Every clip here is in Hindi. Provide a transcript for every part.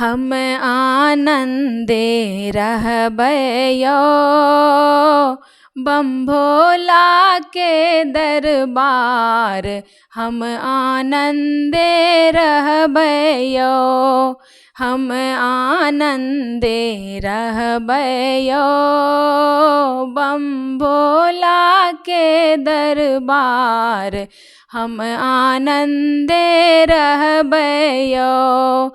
हम आनंदे रहबयो। बम भोला के दरबार हम आनंदे रहबयो। हम आनंदे रहबयो। बम भोला के दरबार हम आनंदे रहबयो।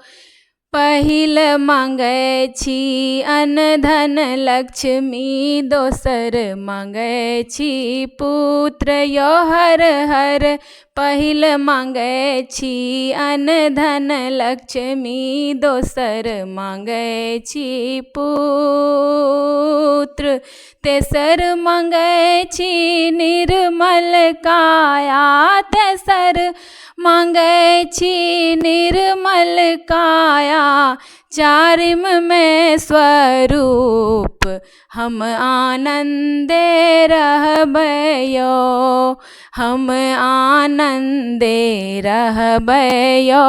पहिल मांगै छी अन्न धन लक्ष्मी, दोसर मांगै छी पुत्र यो हर हर। पहिल मांगै छी अन्न धन लक्ष्मी, दोसर मांगै छी पुत्र। तेसर मांगै छी निर्मल काया, तेसर मांगै छी निर्मल काया। चारिम में स्वरूप हम आनंदे रहबयो। हम आनंदे रहबयो।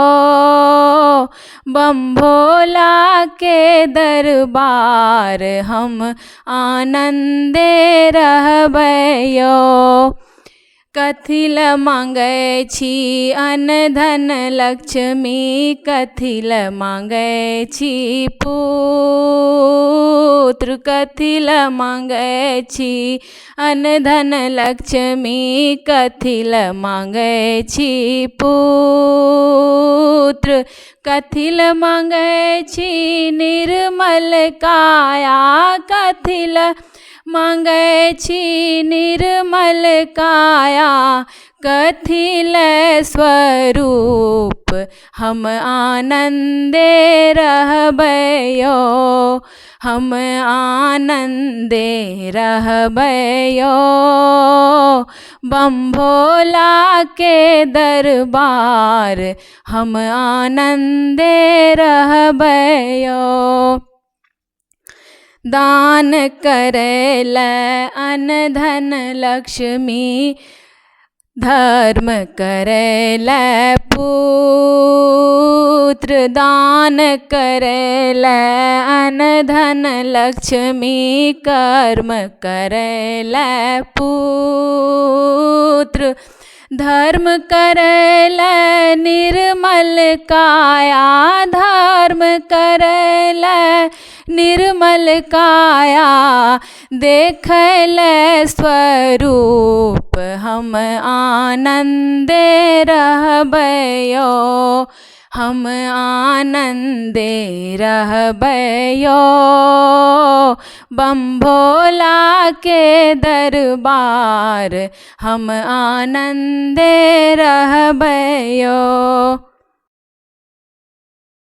बम भोला के दरबार हम आनंदे रहबयो। कथिल मांगै छी अन्न धन लक्ष्मी, कथिल मांगै छी पुत्र। कथिल मांगै छी अन्न धन लक्ष्मी, कथिल मांगै छी पुत्र। कथिल मांगै छी निर्मल काया, कथिल मांगै छी निर्मल काया। कथिल स्वरूप हम आनंदे रहबयो। हम आनंदे रहबयो। बम भोला के दरबार हम आनंदे रहबयो। दान करैले अन्न धन लक्ष्मी, धर्म करैले पुत्र। दान करैले अन्न धन लक्ष्मी, कर्म करैले पुत्र। धर्म करैले निर्मल काया, धर्म करैले निर्मल काया। देखैले स्वरूप हम आनंदे रहबयो। हम आनंदे रहबयो। बम भोला के दरबार हम आनंदे रहबयो।